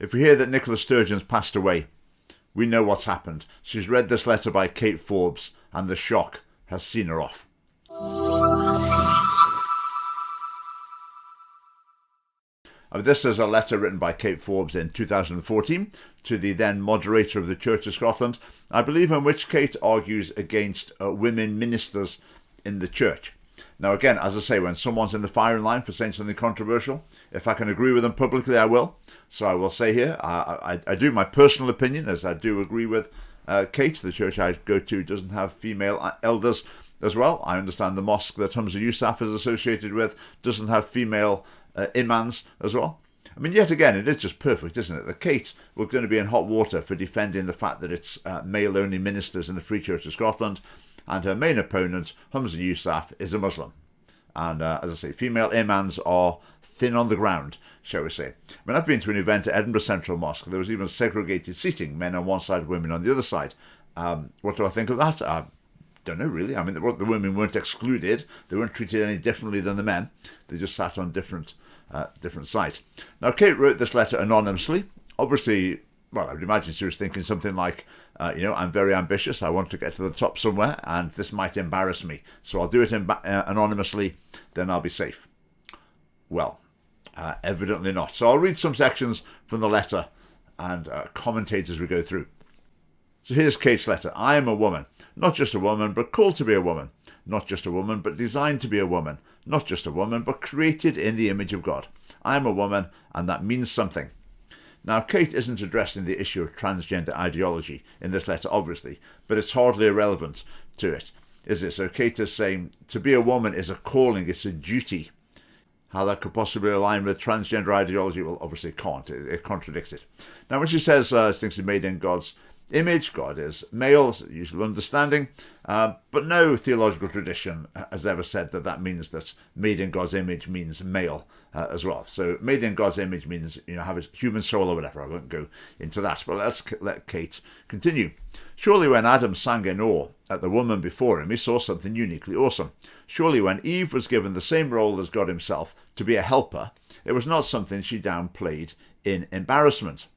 If we hear that Nicola Sturgeon's passed away, we know what's happened. She's read this letter by Kate Forbes, and the shock has seen her off. This is a letter written by Kate Forbes in 2014 to the then moderator of the Church of Scotland, I believe, in which Kate argues against women ministers in the church. Now again, as I say, when someone's in the firing line for saying something controversial, if I can agree with them publicly, I will. So I will say here, I do my personal opinion, as I do agree with Kate. The church I go to doesn't have female elders as well. I understand the mosque that Humza Yousaf is associated with doesn't have female imams as well. I mean, yet again, it is just perfect, isn't it? That Kate was going to be in hot water for defending the fact that it's male-only ministers in the Free Church of Scotland, and her main opponent, Humza Yousaf, is a Muslim. And as I say, female imams are thin on the ground, shall we say. I mean, I've been to an event at Edinburgh Central Mosque. There was even segregated seating, men on one side, women on the other side. What do I think of that? Don't know really. I mean, the women weren't excluded. They weren't treated any differently than the men. They just sat on different sides. Now, Kate wrote this letter anonymously. Obviously, well, I would imagine she was thinking something like, I'm very ambitious. I want to get to the top somewhere, and this might embarrass me. So I'll do it anonymously, then I'll be safe. Well, evidently not. So I'll read some sections from the letter and commentate as we go through. So here's Kate's letter. I am a woman, not just a woman, but called to be a woman. Not just a woman, but designed to be a woman. Not just a woman, but created in the image of God. I am a woman, and that means something. Now, Kate isn't addressing the issue of transgender ideology in this letter, obviously, but it's hardly irrelevant to it, is it? So Kate is saying to be a woman is a calling, it's a duty. How that could possibly align with transgender ideology, well, obviously it can't. It contradicts it. Now, when she says things are made in God's image, God is male, usual understanding, but no theological tradition has ever said that means that made in God's image means male as well. So made in God's image means, have a human soul or whatever. I won't go into that, but let's let Kate continue. Surely when Adam sang in awe at the woman before him, he saw something uniquely awesome. Surely when Eve was given the same role as God himself, to be a helper, it was not something she downplayed in embarrassment.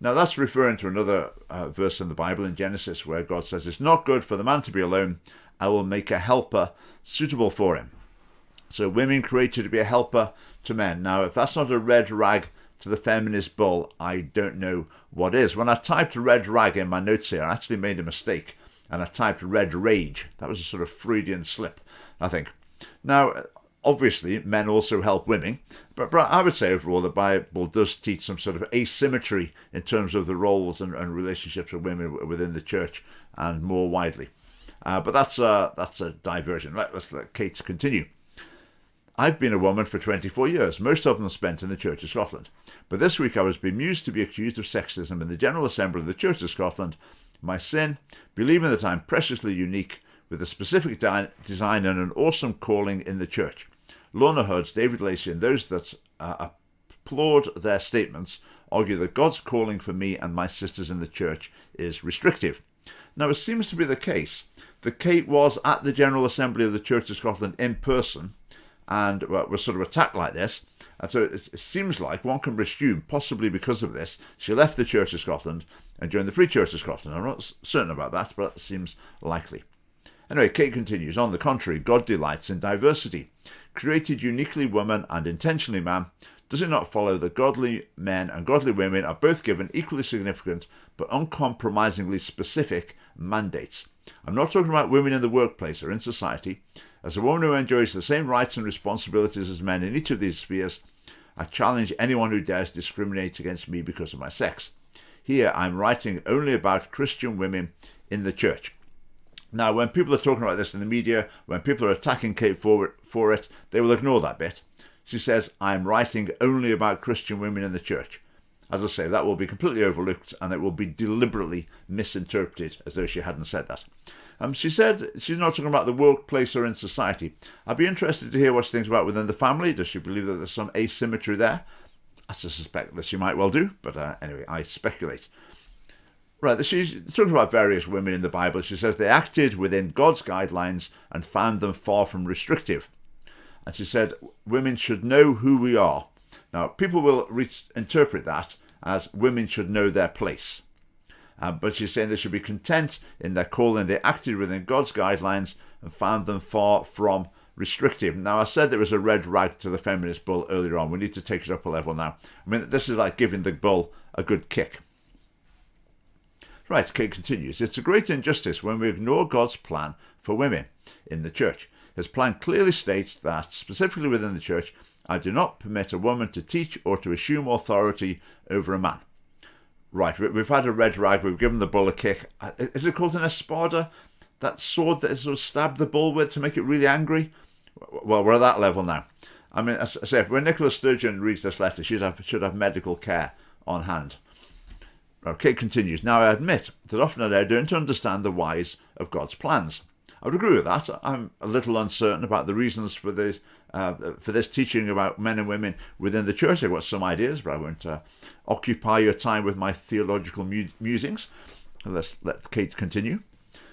Now that's referring to another verse in the Bible in Genesis where God says, it's not good for the man to be alone. I will make a helper suitable for him. So women created to be a helper to men. Now, if that's not a red rag to the feminist bull, I don't know what is. When I typed red rag in my notes here, I actually made a mistake and I typed red rage. That was a sort of Freudian slip, I think. Now, obviously, men also help women, but I would say overall the Bible does teach some sort of asymmetry in terms of the roles and relationships of women within the church and more widely. But that's a diversion. Let's let Kate continue. I've been a woman for 24 years, most of them spent in the Church of Scotland. But this week I was bemused to be accused of sexism in the General Assembly of the Church of Scotland. My sin, believing that I'm preciously unique with a specific design and an awesome calling in the church. Lorna Hudds, David Lacey, and those that applaud their statements argue that God's calling for me and my sisters in the church is restrictive. Now, it seems to be the case that Kate was at the General Assembly of the Church of Scotland in person and was sort of attacked like this. And so it seems like one can presume, possibly because of this, she left the Church of Scotland and joined the Free Church of Scotland. I'm not certain about that, but it seems likely. Anyway, Kate continues, on the contrary, God delights in diversity. Created uniquely woman and intentionally man, does it not follow that godly men and godly women are both given equally significant but uncompromisingly specific mandates? I'm not talking about women in the workplace or in society. As a woman who enjoys the same rights and responsibilities as men in each of these spheres, I challenge anyone who dares discriminate against me because of my sex. Here, I'm writing only about Christian women in the church. Now, when people are talking about this in the media, when people are attacking Kate for it, they will ignore that bit. She says, I'm writing only about Christian women in the church. As I say, that will be completely overlooked and it will be deliberately misinterpreted as though she hadn't said that. She said she's not talking about the workplace or in society. I'd be interested to hear what she thinks about within the family. Does she believe that there's some asymmetry there? I suspect that she might well do, but anyway, I speculate. Right, she's talking about various women in the Bible. She says they acted within God's guidelines and found them far from restrictive. And she said women should know who we are. Now, people will interpret that as women should know their place. But she's saying they should be content in their calling. They acted within God's guidelines and found them far from restrictive. Now, I said there was a red rag to the feminist bull earlier on. We need to take it up a level now. I mean, this is like giving the bull a good kick. Right, Kate continues. It's a great injustice when we ignore God's plan for women in the church. His plan clearly states that, specifically within the church, I do not permit a woman to teach or to assume authority over a man. Right, we've had a red rag, we've given the bull a kick. Is it called an espada? That sword that is sort of stabbed the bull with to make it really angry? Well, we're at that level now. I mean, as I say, when Nicola Sturgeon reads this letter, she should have medical care on hand. Kate continues. Now, I admit that often I don't understand the whys of God's plans. I would agree with that. I'm a little uncertain about the reasons for this teaching about men and women within the church. I've got some ideas, but I won't occupy your time with my theological musings. Let's let Kate continue.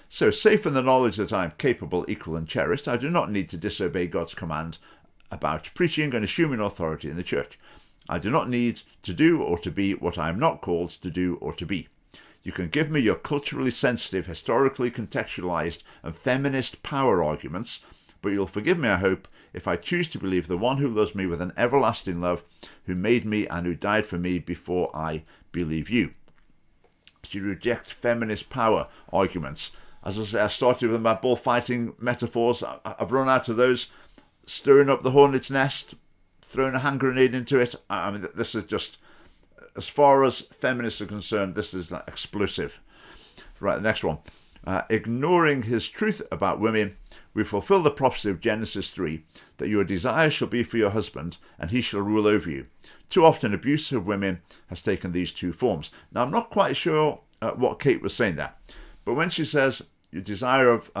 So, safe in the knowledge that I am capable, equal, and cherished, I do not need to disobey God's command about preaching and assuming authority in the church. I do not need to do or to be what I am not called to do or to be. You can give me your culturally sensitive, historically contextualized, and feminist power arguments, but you'll forgive me, I hope, if I choose to believe the one who loves me with an everlasting love, who made me and who died for me before I believe you. She rejects feminist power arguments. As I say, I started with my bullfighting metaphors. I've run out of those. Stirring up the hornet's nest, throwing a hand grenade into it. I mean, this is just, as far as feminists are concerned, this is like explosive. Right, the next one. Ignoring his truth about women, we fulfill the prophecy of Genesis 3, that your desire shall be for your husband, and he shall rule over you. Too often, abuse of women has taken these two forms. Now, I'm not quite sure what Kate was saying there, but when she says, your desire of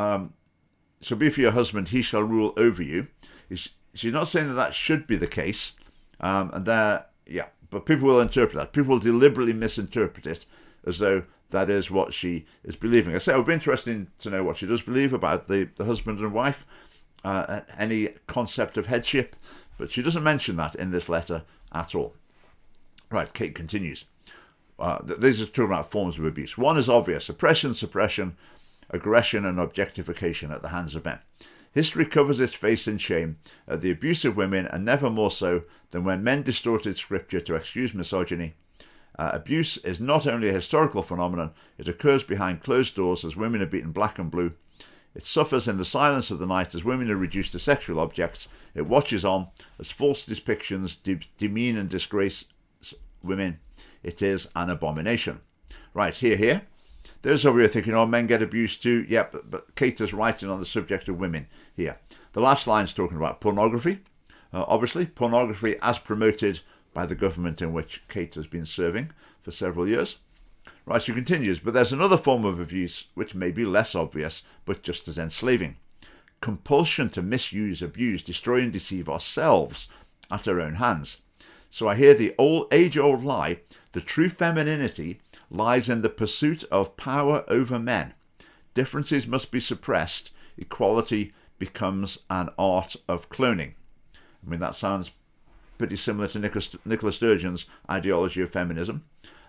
shall be for your husband, he shall rule over you, she's not saying that should be the case, but people will interpret that. People will deliberately misinterpret it as though that is what she is believing. I say it would be interesting to know what she does believe about the husband and wife, any concept of headship, but she doesn't mention that in this letter at all. Right, Kate continues. These are talking about forms of abuse. One is obvious: oppression, suppression, aggression, and objectification at the hands of men. History covers its face in shame at the abuse of women, and never more so than when men distorted scripture to excuse misogyny. Abuse is not only a historical phenomenon, it occurs behind closed doors as women are beaten black and blue. It suffers in the silence of the night as women are reduced to sexual objects. It watches on as false depictions demean and disgrace women. It is an abomination. Right, here. Those over here thinking, oh, men get abused too. Yeah, but Kate is writing on the subject of women here. The last line's talking about pornography. Obviously, pornography as promoted by the government in which Kate has been serving for several years. Right, she continues, but there's another form of abuse which may be less obvious, but just as enslaving. Compulsion to misuse, abuse, destroy and deceive ourselves at our own hands. So I hear the age-old lie, the true femininity lies in the pursuit of power over men. Differences must be suppressed. Equality becomes an art of cloning. I mean, that sounds pretty similar to Nicola Sturgeon's ideology of feminism.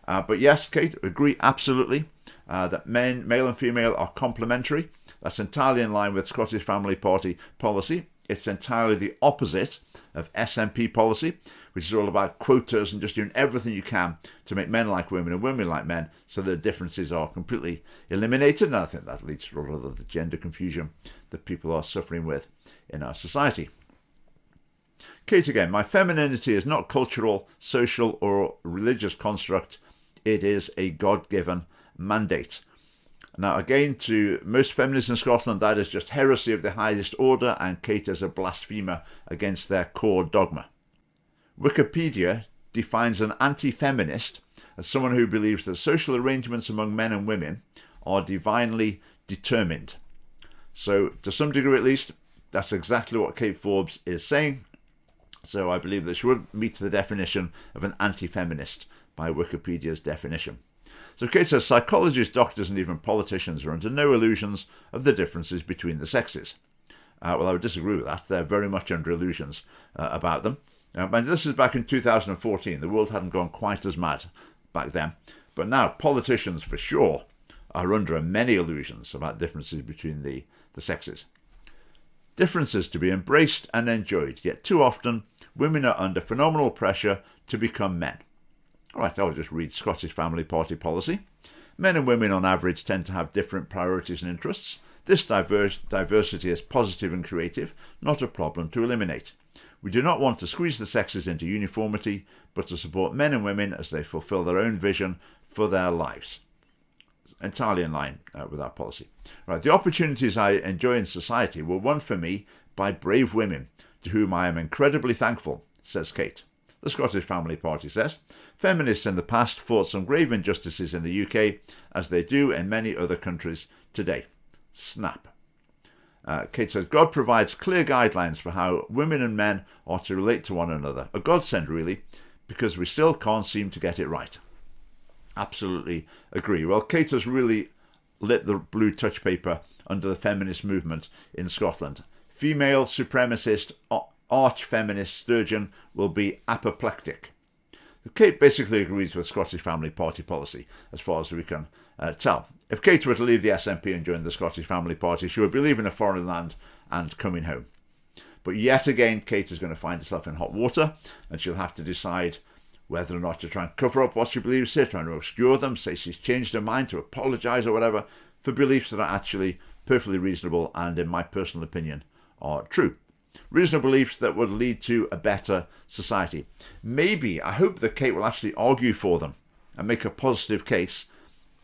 But yes, Kate, agree absolutely that male and female, are complementary. That's entirely in line with Scottish Family Party policy. It's entirely the opposite of SNP policy, which is all about quotas and just doing everything you can to make men like women and women like men so the differences are completely eliminated. And I think that leads to a lot of the gender confusion that people are suffering with in our society. Kate again, my femininity is not cultural, social, or religious construct. It is a God-given mandate. Now, again, to most feminists in Scotland, that is just heresy of the highest order, and Kate is a blasphemer against their core dogma. Wikipedia defines an anti-feminist as someone who believes that social arrangements among men and women are divinely determined. So, to some degree at least, that's exactly what Kate Forbes is saying. So I believe that she would meet the definition of an anti-feminist by Wikipedia's definition. So Kate says psychologists, doctors, and even politicians are under no illusions of the differences between the sexes. Well, I would disagree with that. They're very much under illusions about them. And this is back in 2014. The world hadn't gone quite as mad back then. But now politicians for sure are under many illusions about differences between the sexes. Differences to be embraced and enjoyed, yet too often women are under phenomenal pressure to become men. Alright, I'll just read Scottish Family Party policy. Men and women on average tend to have different priorities and interests. This diversity is positive and creative, not a problem to eliminate. We do not want to squeeze the sexes into uniformity, but to support men and women as they fulfil their own vision for their lives. Entirely in line with our policy. Right, the opportunities I enjoy in society were won for me by brave women, to whom I am incredibly thankful, says Kate. The Scottish Family Party says, feminists in the past fought some grave injustices in the UK, as they do in many other countries today. Snap. Kate says, God provides clear guidelines for how women and men are to relate to one another. A godsend, really, because we still can't seem to get it right. Absolutely agree. Well, Kate has really lit the blue touch paper under the feminist movement in Scotland. Female supremacist arch-feminist Sturgeon will be apoplectic. Kate basically agrees with Scottish Family Party policy, as far as we can tell. If Kate were to leave the SNP and join the Scottish Family Party, she would be leaving a foreign land and coming home. But yet again, Kate is going to find herself in hot water, and she'll have to decide whether or not to try and cover up what she believes here, trying to obscure them, say she's changed her mind, to apologise or whatever, for beliefs that are actually perfectly reasonable and, in my personal opinion, are true. Reasonable beliefs that would lead to a better society. Maybe, I hope that Kate will actually argue for them and make a positive case,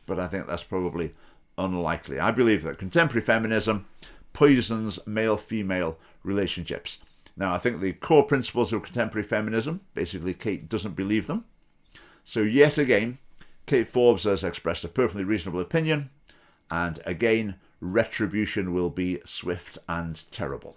but I think that's probably unlikely. I believe that contemporary feminism poisons male-female relationships. Now, I think the core principles of contemporary feminism, basically Kate doesn't believe them. So yet again, Kate Forbes has expressed a perfectly reasonable opinion, and again, retribution will be swift and terrible.